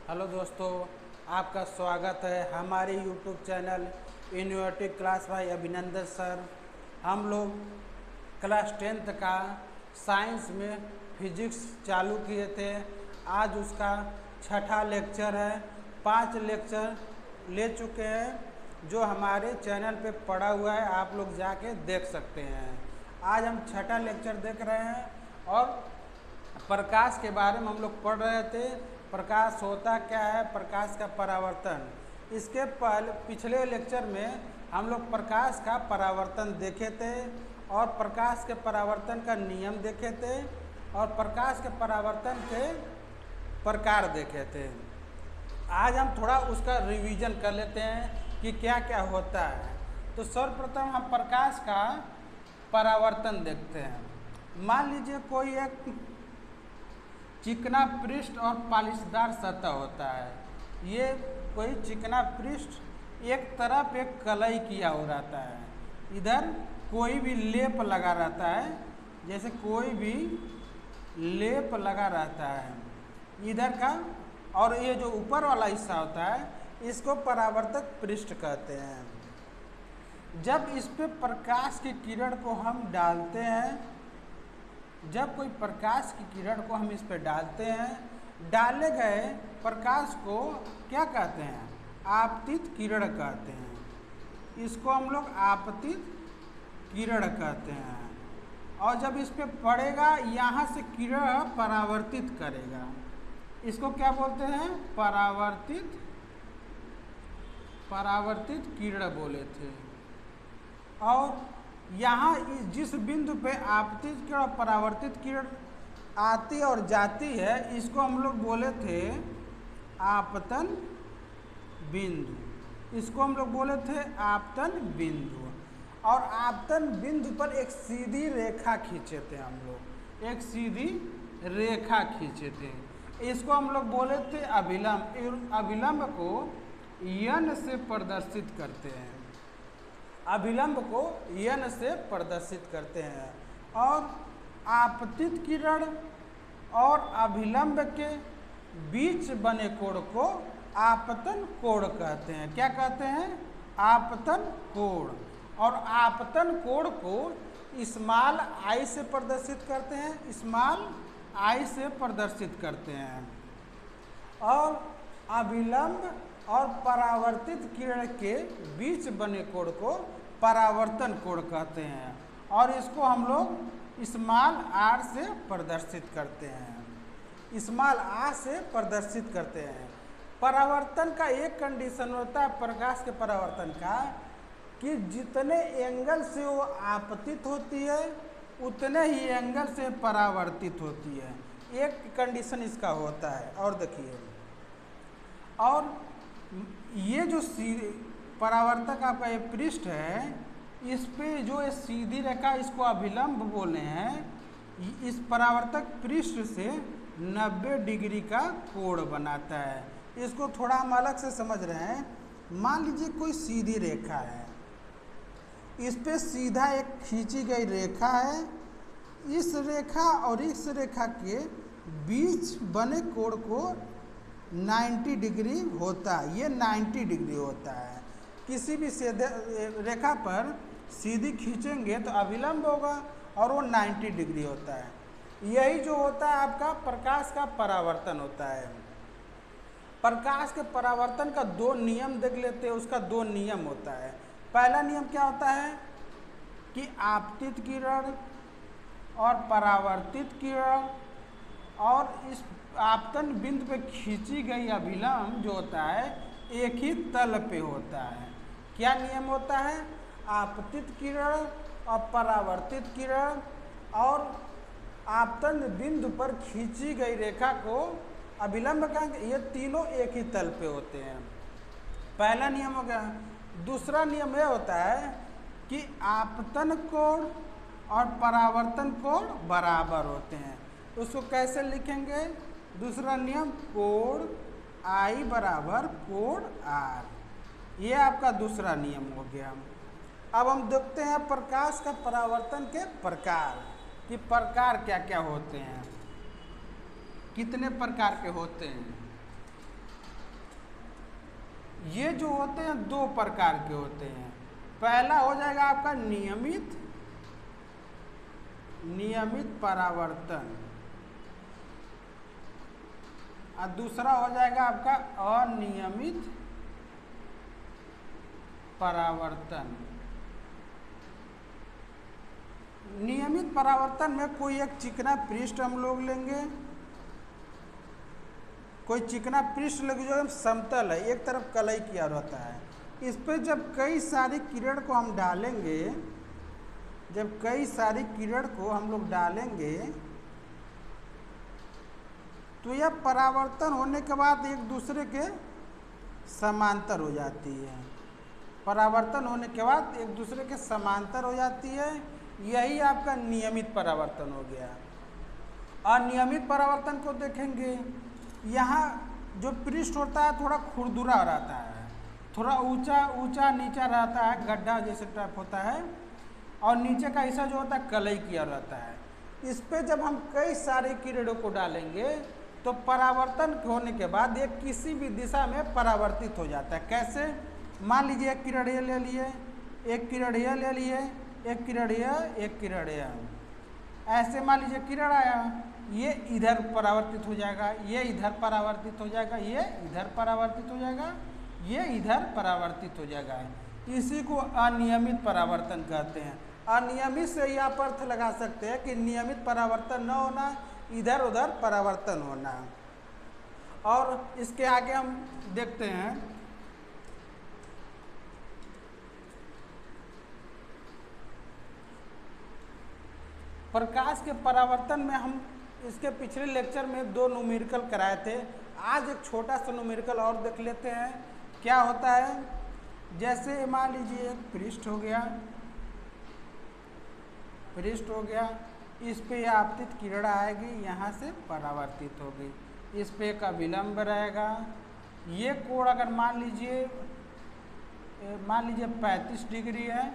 Hello दोस्तों, आपका स्वागत है हमारे YouTube channel innovative class by Abhinandan sir. हम लोग क्लास 10th का साइंस में फिजिक्स चालू किए थे। आज उसका छठा लेक्चर है। 5 लेक्चर ले चुके हैं जो हमारे चैनल पे पड़ा हुआ है, आप लोग जाके देख सकते हैं। आज हम छठा लेक्चर देख रहे हैं और प्रकाश के बारे में हम लोग पढ़ रहे थे। प्रकाश होता क्या है, प्रकाश का परावर्तन। इसके पिछले लेक्चर में हम लोग प्रकाश का परावर्तन देखे थे और प्रकाश के परावर्तन का नियम देखे थे और प्रकाश के परावर्तन के प्रकार देखे थे। आज हम थोड़ा उसका रिवीजन कर लेते हैं कि क्या क्या होता है। तो सर्वप्रथम हम प्रकाश का परावर्तन देखते हैं। मान लीजिए कोई एक चिकना पृष्ठ और पॉलिशदार सतह होता है। ये कोई चिकना पृष्ठ एक तरफ एक कलई किया हो रहता है, इधर कोई भी लेप लगा रहता है, जैसे कोई भी लेप लगा रहता है इधर का, और ये जो ऊपर वाला हिस्सा होता है इसको परावर्तक पृष्ठ कहते हैं। जब इस पे प्रकाश की किरण को हम डालते हैं, जब कोई प्रकाश की किरण को हम इस पर डालते हैं, डाले गए प्रकाश को क्या कहते हैं? आपतित किरण कहते हैं। इसको हम लोग आपतित किरण कहते हैं। और जब इस पे पड़ेगा, यहाँ से किरण परावर्तित करेगा। इसको क्या बोलते हैं? परावर्तित किरण बोले थे। और यहाँ जिस बिंदु पे आपतित किरण और परावर्तित किरण आती और जाती है, इसको हम लोग बोले थे आपतन बिंदु। इसको हम लोग बोले थे आपतन बिंदु। और आपतन बिंदु पर एक सीधी रेखा खींचे थे हम लोग, एक सीधी रेखा खींचे थे। इसको हम लोग बोले थे अभिलंब। अभिलंब को यन से प्रदर्शित करते हैं। अभिलंब को यन से प्रदर्शित करते हैं। और आपतित किरण और अभिलंब के बीच बने कोण को आपतन कोण कहते हैं। क्या कहते हैं? आपतन कोण। और आपतन कोण को स्मॉल आई से प्रदर्शित करते हैं, स्मॉल आई से प्रदर्शित करते हैं। और अभिलंब और परावर्तित किरण के बीच बने कोण को परावर्तन कोण कहते हैं। और इसको हम लोग स्मॉल आर से प्रदर्शित करते हैं, स्मॉल आर से प्रदर्शित करते हैं। परावर्तन का एक कंडीशन होता है प्रकाश के परावर्तन का, कि जितने एंगल से वो आपतित होती है उतने ही एंगल से परावर्तित होती है। एक कंडीशन इसका होता है। और देखिए, और ये जो परावर्तक आपका ये पृष्ठ है, इस पे जो ये सीधी रेखा, इसको अभिलंब बोले हैं। इस परावर्तक पृष्ठ से 90 डिग्री का कोण बनाता है। इसको थोड़ा हम अलग से समझ रहे हैं। मान लीजिए कोई सीधी रेखा है, इस पे सीधा एक खींची गई रेखा है। इस रेखा और इस रेखा के बीच बने कोण को 90 डिग्री होता है। ये 90 डिग्री होता है। किसी भी रेखा पर सीधी खींचेंगे तो अभिलंब होगा और वो 90 डिग्री होता है। यही जो होता है आपका प्रकाश का परावर्तन होता है। प्रकाश के परावर्तन का 2 नियम देख लेते हैं। उसका 2 नियम होता है। पहला नियम क्या होता है कि आपतित किरण और परावर्तित किरण और इस आपतन बिंदु पे खींची गई अभिलंब जो होता है एक ही तल पे होता है। क्या नियम होता है? आपतित किरण और परावर्तित किरण और आपतन बिंदु पर खींची गई रेखा को अभिलंब कहेंगे। ये तीनों एक ही तल पे होते हैं। पहला नियम हो गया। दूसरा नियम यह होता है कि आपतन कोण और परावर्तन कोण बराबर होते हैं। उसको कैसे लिखेंगे? दूसरा नियम, कोण आई बराबर कोण आर। ये आपका दूसरा नियम हो गया। अब हम देखते हैं प्रकाश का परावर्तन के प्रकार, कि प्रकार क्या क्या होते हैं, कितने प्रकार के होते हैं। ये जो होते हैं दो प्रकार के होते हैं। पहला हो जाएगा आपका नियमित परावर्तन, और दूसरा हो जाएगा आपका अनियमित परावर्तन। नियमित परावर्तन में कोई एक चिकना पृष्ठ हम लोग लेंगे, कोई चिकना पृष्ठ लेंगे जो समतल है, एक तरफ कलई किया रहता है। इस पर जब कई सारी किरण को हम डालेंगे, जब कई सारी किरण को हम लोग डालेंगे तो यह परावर्तन होने के बाद एक दूसरे के समांतर हो जाती है। परावर्तन होने के बाद एक दूसरे के समांतर हो जाती है, यही आपका नियमित परावर्तन हो गया। अनियमित परावर्तन को देखेंगे, यहाँ जो पृष्ठ होता है थोड़ा खुरदुरा रहता है, थोड़ा ऊंचा नीचा रहता है, गड्ढा जैसे टाइप होता है, और नीचे का हिस्सा जो होता है कलई किया रहता है। इस पे जब हम कई सारे किरणों को डालेंगे तो परावर्तन होने के बाद ये किसी भी दिशा में परावर्तित हो जाता है। कैसे? मान लीजिए एक किरण ये ले लिए, एक किरण ये ले लिए, एक किरण ये, एक किरण ये, ऐसे मान लीजिए किरण आया, ये इधर परावर्तित हो जाएगा, ये इधर परावर्तित हो जाएगा, ये इधर परावर्तित हो जाएगा, ये इधर परावर्तित हो जाएगा। इसी को अनियमित परावर्तन कहते हैं। अनियमित से ही आप अर्थ लगा सकते हैं कि नियमित परावर्तन न होना, इधर उधर परावर्तन होना। और इसके आगे हम देखते हैं प्रकाश के परावर्तन में। हम इसके पिछले लेक्चर में 2 न्यूमेरिकल कराए थे, आज एक छोटा सा न्यूमेरिकल और देख लेते हैं क्या होता है। जैसे मान लीजिए एक पृष्ठ हो गया, इस पे यह आपतित किरण आएगी, यहाँ से परावर्तित होगी, इस पे का विलंब रहेगा। ये कोण अगर मान लीजिए 35 डिग्री है,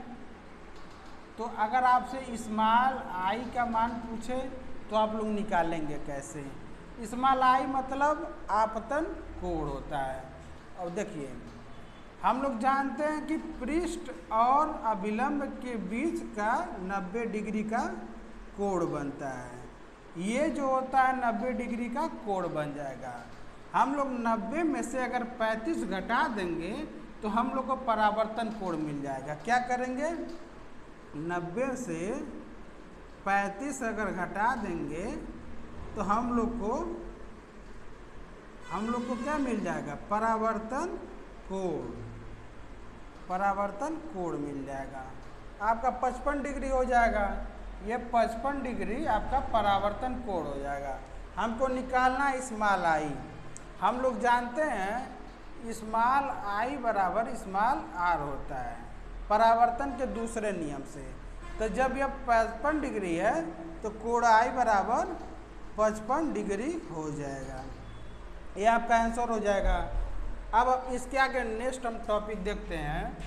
तो अगर आपसे स्मॉल आई का मान पूछे तो आप लोग निकालेंगे कैसे? स्मॉल आई मतलब आपतन कोण होता है। और देखिए हम लोग जानते हैं कि पृष्ठ और अभिलंब के बीच का 90 डिग्री का कोण बनता है। ये जो होता है 90 डिग्री का कोण बन जाएगा। हम लोग 90 में से अगर 35 घटा देंगे तो हम लोग को परावर्तन कोण मिल जाएगा। क्या करेंगे? 90 से 35 अगर घटा देंगे तो हम लोग को क्या मिल जाएगा? परावर्तन कोण मिल जाएगा। आपका 55 डिग्री हो जाएगा। ये 55 डिग्री आपका परावर्तन कोण हो जाएगा। हमको निकालना स्मॉल आई। हम लोग जानते हैं स्मॉल आई बराबर स्मॉल आर होता है परावर्तन के दूसरे नियम से। तो जब यह 55 डिग्री है तो कोण आई बराबर 55 डिग्री हो जाएगा। ये आपका आंसर हो जाएगा। अब इसके आगे नेक्स्ट हम टॉपिक देखते हैं।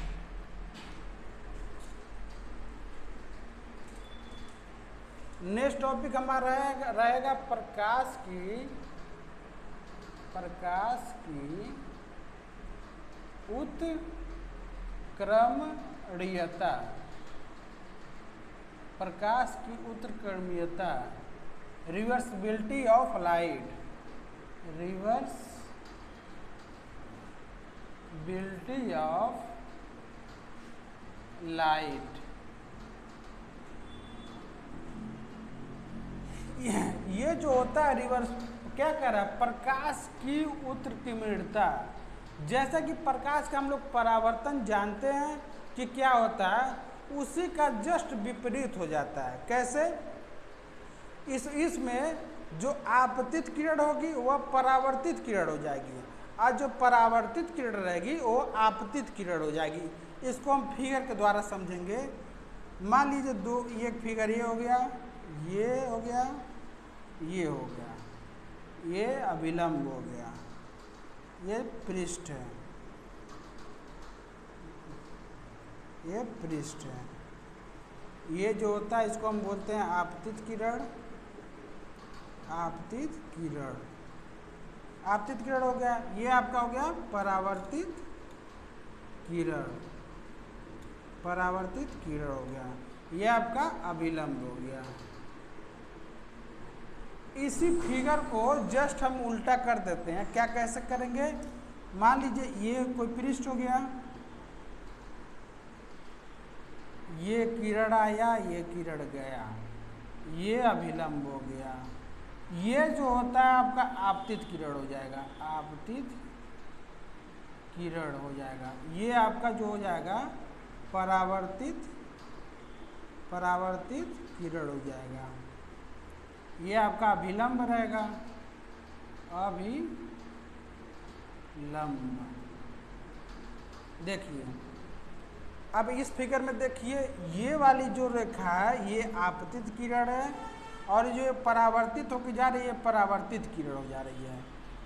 नेक्स्ट टॉपिक हमारा रहेगा प्रकाश की उत्क्रमणीयता। प्रकाश की उत्क्रमणीयता, reversibility of light. Reversibility of light. ये जो होता है रिवर्स, क्या कह रहा है? प्रकाश की उत्क्रमणीयता। जैसा कि प्रकाश का हम लोग परावर्तन जानते हैं कि क्या होता है, उसी का जस्ट विपरीत हो जाता है। कैसे? इसमें जो आपतित किरण होगी वह परावर्तित किरण हो जाएगी, और जो परावर्तित किरण रहेगी वो आपतित किरण हो जाएगी। इसको हम फिगर के द्वारा समझेंगे। मान लीजिए ये फिगर ये हो गया, ये हो गया, ये हो गया, ये अभिलंब हो गया, ये पृष्ठ है, ये पृष्ठ है। ये जो होता है इसको हम बोलते हैं आपतित किरण। आपतित किरण हो गया। ये आपका हो गया परावर्तित किरण, परावर्तित किरण हो गया, ये आपका अभिलंब हो गया। इसी फिगर को जस्ट हम उल्टा कर देते हैं। क्या कैसे करेंगे? मान लीजिए ये कोई पृष्ठ हो गया, ये किरण आया, ये किरण गया, ये अभिलंब हो गया। ये जो होता है आपका आपतित किरण हो जाएगा, आपतित किरण हो जाएगा। ये आपका जो हो जाएगा परावर्तित किरण हो जाएगा। ये आपका अभिलंब रहेगा, अभिलंब। देखिए अब इस फिगर में देखिए, ये वाली जो रेखा है ये आपतित किरण है, और जो ये परावर्तित होकर जा रही है, ये परावर्तित किरण हो जा रही है।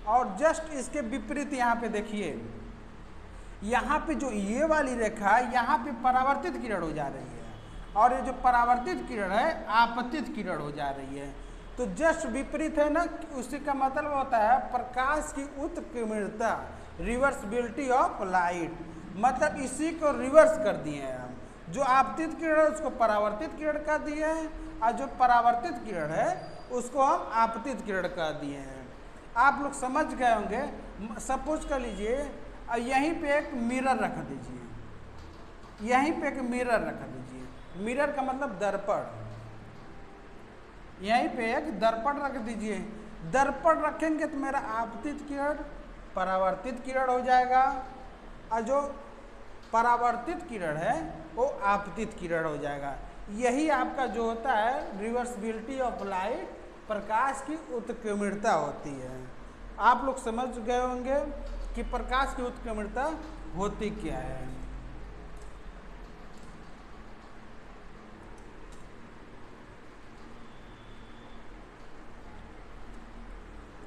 और जस्ट इसके विपरीत यहाँ पे देखिए, यहाँ पे जो ये वाली रेखा है, यहाँ पे परावर्तित किरण हो जा रही है, और ये जो परावर्तित किरण है आपतित किरण हो जा रही है। तो जस्ट विपरीत है ना, उसी का मतलब होता है प्रकाश की उत्क्रमणीयता, रिवर्सिबिलिटी ऑफ लाइट। मतलब इसी को रिवर्स कर दिए हैं हम। जो आपतित किरण है उसको परावर्तित किरण कर दिए हैं, और जो परावर्तित किरण है उसको हम आपतित किरण कर दिए हैं। आप लोग समझ गए होंगे। सपोज कर लीजिए यहीं पे एक मिरर रख दीजिए, यहीं पे एक मिरर रख दीजिए। मिरर का मतलब दर्पण। यहीं पे एक दर्पण रख दीजिए। दर्पण रखेंगे तो मेरा आपतित किरण परावर्तित किरण हो जाएगा, और जो परावर्तित किरण है वो आपतित किरण हो जाएगा। यही आपका जो होता है रिवर्सिबिलिटी ऑफ लाइट, प्रकाश की उत्क्रमणीयता होती है। आप लोग समझ गए होंगे कि प्रकाश की उत्क्रमणीयता होती क्या है।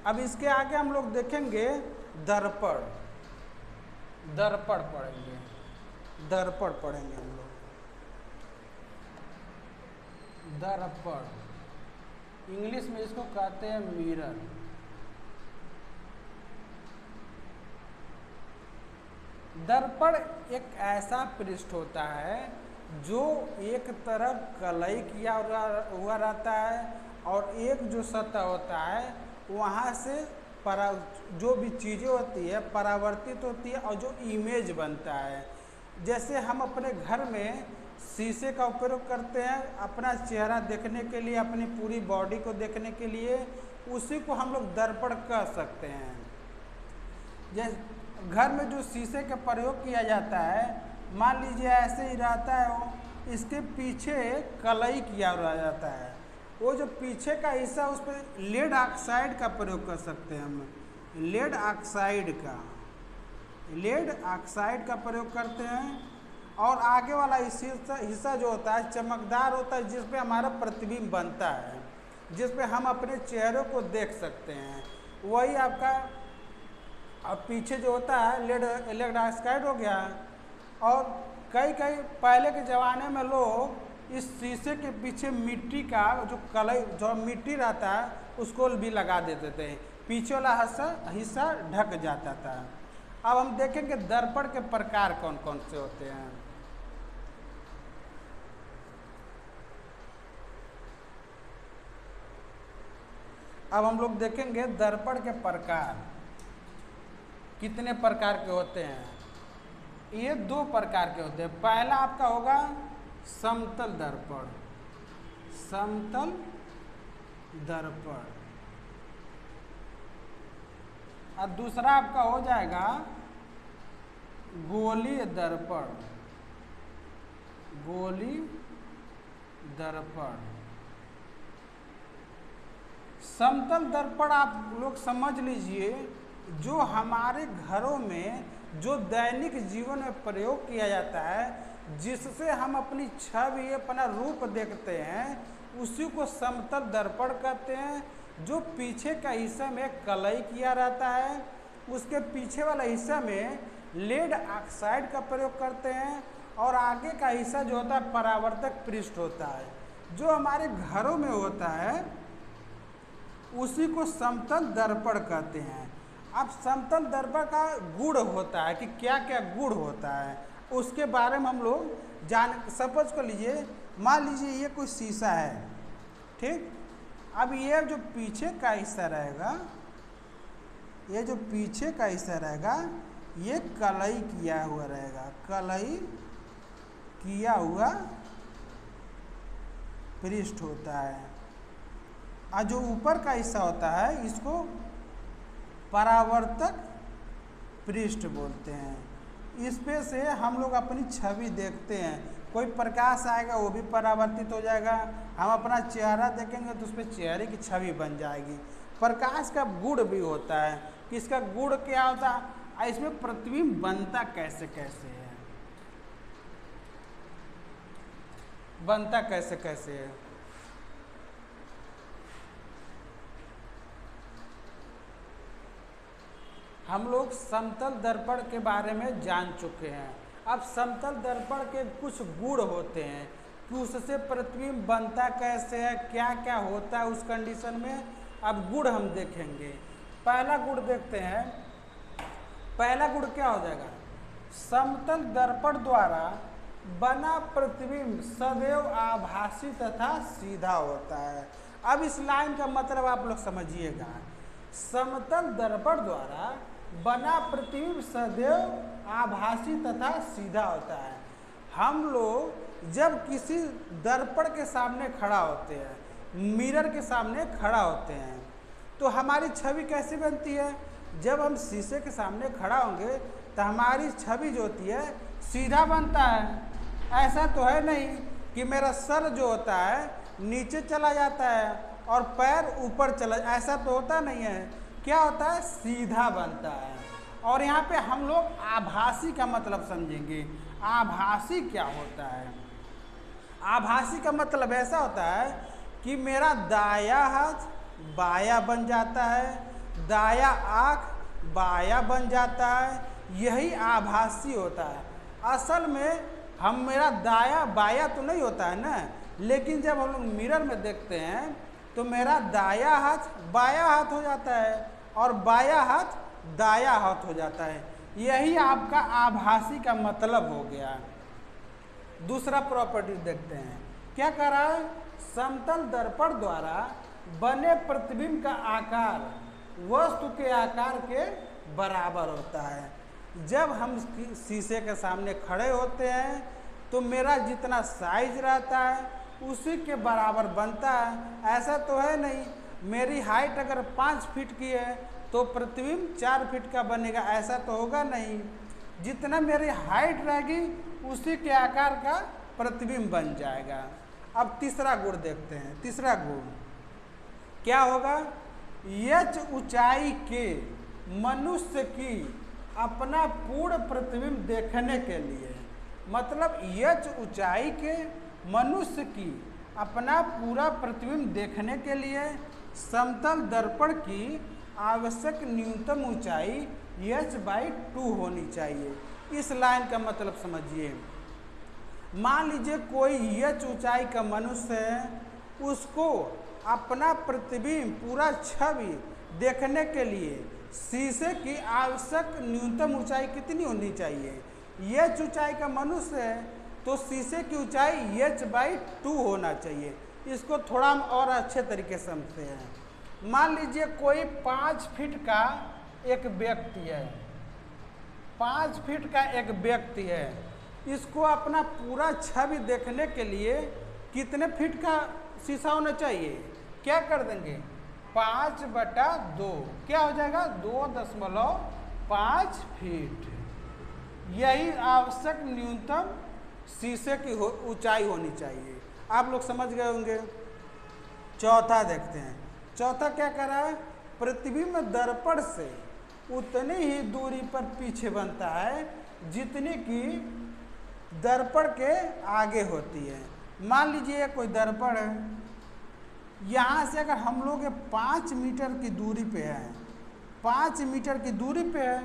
अब इसके आगे हम लोग देखेंगे दर्पण। दर्पण पढ़ेंगे, दर्पण पढ़ेंगे हम लोग। दर्पण इंग्लिश में इसको कहते हैं मिरर। दर्पण एक ऐसा पृष्ठ होता है जो एक तरफ कलई किया हुआ रहता है, और एक जो सतह होता है वहाँ से जो भी चीज़ें होती है परावर्तित होती है, और जो इमेज बनता है। जैसे हम अपने घर में शीशे का उपयोग करते हैं अपना चेहरा देखने के लिए, अपनी पूरी बॉडी को देखने के लिए, उसी को हम लोग दर्पण कह सकते हैं। जैसे घर में जो शीशे का प्रयोग किया जाता है, मान लीजिए ऐसे ही रहता है वो, इसके पीछे कलई किया हुआ जाता है। वो जो पीछे का हिस्सा उस पर लेड ऑक्साइड का प्रयोग कर सकते हैं हम। लेड ऑक्साइड का प्रयोग करते हैं। और आगे वाला हिस्सा जो होता है चमकदार होता है, जिस पे हमारा प्रतिबिंब बनता है, जिस पे हम अपने चेहरे को देख सकते हैं, वही आपका। अब पीछे जो होता है लेड ऑक्साइड हो गया। और कई पहले के ज़माने में लोग इस शीशे के पीछे मिट्टी का जो कलई, जो मिट्टी रहता है उसको भी लगा देते थे, पीछे वाला हिस्सा ढक जाता था। अब हम देखेंगे दर्पण के प्रकार कौन कौन से होते हैं। अब हम लोग देखेंगे दर्पण के प्रकार कितने प्रकार के होते हैं। ये दो प्रकार के होते हैं। पहला आपका होगा समतल दर्पण, समतल दर्पण। और दूसरा आपका हो जाएगा गोलीय दर्पण, गोलीय दर्पण। समतल दर्पण आप लोग समझ लीजिए, जो हमारे घरों में जो दैनिक जीवन में प्रयोग किया जाता है, जिससे हम अपनी छवि, अपना रूप देखते हैं, उसी को समतल दर्पण कहते हैं। जो पीछे का हिस्सा में कलई किया रहता है, उसके पीछे वाला हिस्सा में लेड ऑक्साइड का प्रयोग करते हैं, और आगे का हिस्सा जो होता है परावर्तक पृष्ठ होता है, जो हमारे घरों में होता है, उसी को समतल दर्पण कहते हैं। अब समतल दर्पण का गुण होता है कि क्या क्या गुण होता है, उसके बारे में हम लोग जान। सपोज कर लीजिए, मान लीजिए ये कोई शीशा है, ठीक। अब ये जो पीछे का हिस्सा रहेगा, ये जो पीछे का हिस्सा रहेगा, ये कलई किया हुआ रहेगा, कलई किया हुआ पृष्ठ होता है। और जो ऊपर का हिस्सा होता है इसको परावर्तक पृष्ठ बोलते हैं। इस पे से हम लोग अपनी छवि देखते हैं, कोई प्रकाश आएगा वो भी परावर्तित हो जाएगा, हम अपना चेहरा देखेंगे तो उस पर चेहरे की छवि बन जाएगी। प्रकाश का गुण भी होता है कि इसका गुण क्या होता है, इसमें प्रतिबिंब बनता कैसे कैसे है, बनता कैसे कैसे है। हम लोग समतल दर्पण के बारे में जान चुके हैं। अब समतल दर्पण के कुछ गुण होते हैं कि उससे प्रतिबिंब बनता कैसे है, क्या क्या होता है उस कंडीशन में। अब गुण हम देखेंगे। पहला गुण देखते हैं। पहला गुण क्या हो जाएगा, समतल दर्पण द्वारा बना प्रतिबिंब सदैव आभासी तथा सीधा होता है। अब इस लाइन का मतलब आप लोग समझिएगा, समतल दर्पण द्वारा बना प्रतिबिंब सदैव आभासी तथा सीधा होता है। हम लोग जब किसी दर्पण के सामने खड़ा होते हैं, मिरर के सामने खड़ा होते हैं, तो हमारी छवि कैसी बनती है। जब हम शीशे के सामने खड़ा होंगे तो हमारी छवि जो होती है सीधा बनता है। ऐसा तो है नहीं कि मेरा सर जो होता है नीचे चला जाता है और पैर ऊपर चला, ऐसा तो होता नहीं है। क्या होता है, सीधा बनता है। और यहाँ पे हम लोग आभासी का मतलब समझेंगे। आभासी क्या होता है, आभासी का मतलब ऐसा होता है कि मेरा दाया हाथ बाया बन जाता है, दाया आँख बाया बन जाता है, यही आभासी होता है। असल में हम मेरा दाया बाया तो नहीं होता है ना, लेकिन जब हम लोग मिरर में देखते हैं तो मेरा दाया हाथ बाया हाथ हो जाता है और बाया हाथ दाया हाथ हो जाता है। यही आपका आभासी का मतलब हो गया। दूसरा प्रॉपर्टी देखते हैं, क्या कह रहा है, समतल दर्पण द्वारा बने प्रतिबिंब का आकार वस्तु के आकार के बराबर होता है। जब हम शीशे के सामने खड़े होते हैं तो मेरा जितना साइज रहता है उसी के बराबर बनता है। ऐसा तो है नहीं मेरी हाइट अगर 5 फीट की है तो प्रतिबिंब 4 फीट का बनेगा, ऐसा तो होगा नहीं। जितना मेरी हाइट रहेगी उसी के आकार का प्रतिबिंब बन जाएगा। अब तीसरा गुण देखते हैं। तीसरा गुण क्या होगा, यच ऊंचाई के मनुष्य की अपना पूर्ण प्रतिबिंब देखने के लिए, मतलब यच ऊंचाई के मनुष्य की अपना पूरा प्रतिबिंब देखने के लिए समतल दर्पण की आवश्यक न्यूनतम ऊंचाई h/2 होनी चाहिए। इस लाइन का मतलब समझिए। मान लीजिए कोई h ऊंचाई का मनुष्य है, उसको अपना प्रतिबिंब पूरा छवि देखने के लिए शीशे की आवश्यक न्यूनतम ऊंचाई कितनी होनी चाहिए। h ऊंचाई का मनुष्य है तो शीशे की ऊंचाई h/2 होना चाहिए। इसको थोड़ा हम और अच्छे तरीके से समझते हैं। मान लीजिए कोई 5 फीट का एक व्यक्ति है, 5 फीट का एक व्यक्ति है, इसको अपना पूरा छवि देखने के लिए कितने फीट का शीशा होना चाहिए। क्या कर देंगे, 5/2 क्या हो जाएगा, 2.5 फीट। यही आवश्यक न्यूनतम शीशे की ऊंचाई होनी चाहिए। आप लोग समझ गए होंगे। चौथा देखते हैं। चौथा क्या कर रहा है, प्रतिबिंब दर्पण से उतनी ही दूरी पर पीछे बनता है जितनी की दर्पण के आगे होती है। मान लीजिए कोई दर्पण है, यहाँ से अगर हम लोग 5 मीटर की दूरी पे है, 5 मीटर की दूरी पे है,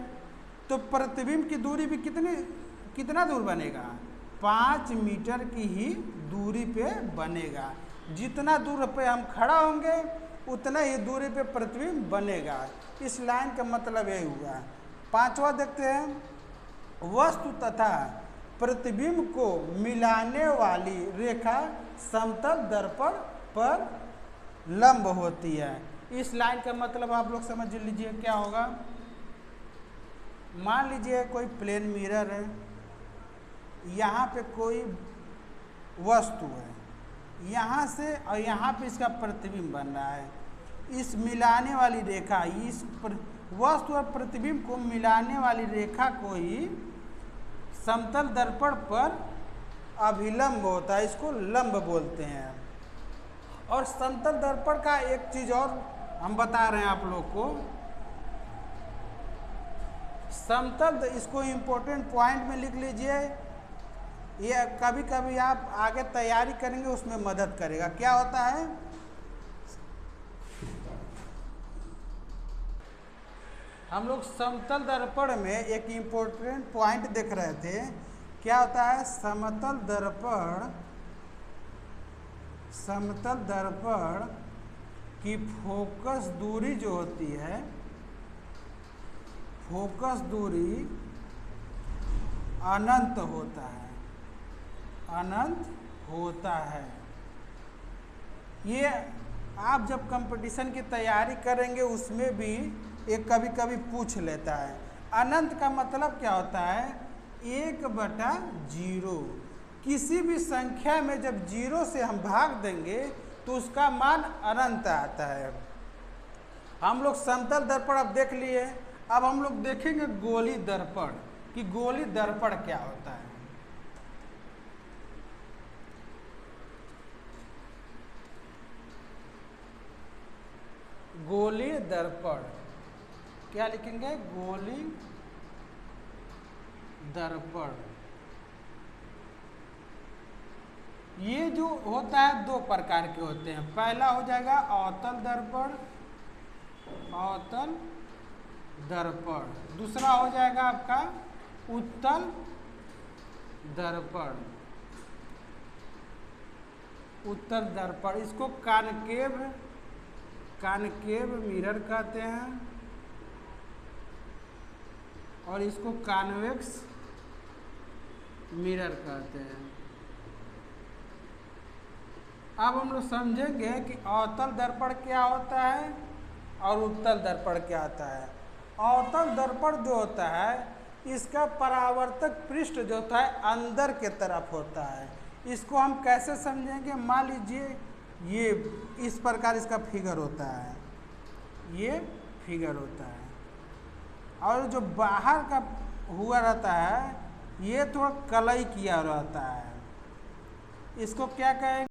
तो प्रतिबिंब की दूरी भी कितना दूर बनेगा, 5 मीटर की ही दूरी पे बनेगा। जितना दूर पे हम खड़ा होंगे उतना ही दूरी पे प्रतिबिंब बनेगा। इस लाइन का मतलब यही हुआ। पांचवा देखते हैं, वस्तु तथा प्रतिबिंब को मिलाने वाली रेखा समतल दर्पण पर लंब होती है। इस लाइन का मतलब आप लोग समझ लीजिए क्या होगा। मान लीजिए कोई प्लेन मिरर है, यहाँ पे कोई वस्तु है, यहाँ से और यहाँ पे इसका प्रतिबिंब बन रहा है। इस मिलाने वाली रेखा, इस वस्तु और प्रतिबिंब को मिलाने वाली रेखा को ही समतल दर्पण पर अभिलंब होता है, इसको लंब बोलते हैं। और समतल दर्पण का एक चीज और हम बता रहे हैं आप लोग को, समतल, इसको इम्पोर्टेंट पॉइंट में लिख लीजिए, ये कभी कभी आप आगे तैयारी करेंगे उसमें मदद करेगा। क्या होता है, हम लोग समतल दर्पण में एक इम्पोर्टेंट पॉइंट देख रहे थे। क्या होता है, समतल दर्पण की फोकस दूरी जो होती है, फोकस दूरी अनंत होता है, अनंत होता है। ये आप जब कंपटीशन की तैयारी करेंगे उसमें भी एक कभी कभी पूछ लेता है। अनंत का मतलब क्या होता है, 1/0। किसी भी संख्या में जब 0 से हम भाग देंगे तो उसका मान अनंत आता है। हम लोग समतल दर्पण अब देख लिए, अब हम लोग देखेंगे गोली दर्पण कि गोली दर्पण क्या होता है। गोली दर्पण क्या लिखेंगे, गोली दर्पण। ये जो होता है दो प्रकार के होते हैं। पहला हो जाएगा अवतल दर्पण, अवतल दर्पण। दूसरा हो जाएगा आपका उत्तल दर्पण, उत्तल दर्पण। इसको कॉनकेव मिरर कहते हैं और इसको कॉन्वेक्स मिरर कहते हैं। अब हम लोग समझेंगे कि अवतल दर्पण क्या होता है और उत्तल दर्पण क्या होता है। अवतल दर्पण जो होता है इसका परावर्तक पृष्ठ जो होता है अंदर के तरफ होता है। इसको हम कैसे समझेंगे, मान लीजिए ये इस प्रकार इसका फिगर होता है, ये फिगर होता है, और जो बाहर का हुआ रहता है ये थोड़ा कलई किया रहता है। इसको क्या कहेंगे,